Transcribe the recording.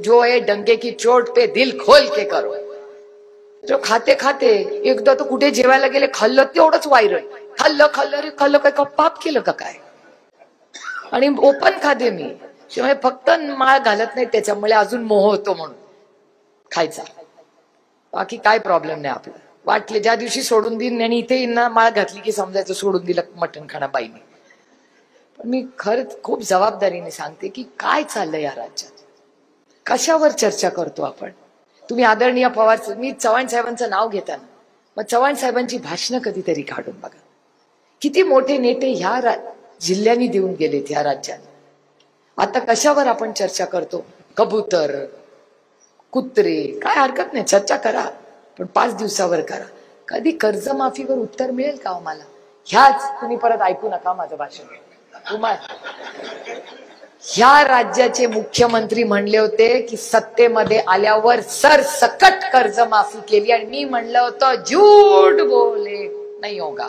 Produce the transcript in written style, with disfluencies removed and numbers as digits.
जो है डंके की चोट पे दिल खोल के करो. जो खाते खाते एकदा तो कुठे जेवायला गेले, खाल्लं तेवढंच व्हायरल. खाल्लं खाल्लं रे खाल्लं, काय का पाप केलं का काय. आणि ओपन खाते मी, शिवाय फक्त माळ घालत नाही त्याच्यामुळे अजून मोह होतो म्हणून खायचा. बाकी काय प्रॉब्लेम नाही आपला. वाटले ज्या दिवशी सोडून देईन आणि इथे ना माळ घातली की समजायचं सोडून दिलं मटण खाणं बाईने. पण मी खरंच खूप जबाबदारीने सांगते की काय चाललंय या राज्यात, कशावर चर्चा करतो आपण. तुम्ही आदरणीय पवार, मी चव्हाण साहेबांचं नाव घेताना मग चव्हाण साहेबांची भाषणं कधीतरी काढून बघा. किती मोठे नेते ह्या जिल्ह्यांनी देऊन गेलेत ह्या राज्यात. आता कशावर आपण चर्चा करतो. कबूतर, कुत्रे, काय हरकत नाही चर्चा करा, पण 5 दिवसावर करा. कधी कर्जमाफीवर उत्तर मिळेल का आम्हाला. ह्याच तुम्ही परत ऐकू नका माझं भाषण. ह्या राज्याचे मुख्यमंत्री म्हणले होते की सत्तेमध्ये आल्यावर सरसकट कर्जमाफी केली, आणि मी म्हणलं होतं झूठ बोले नाही होगा.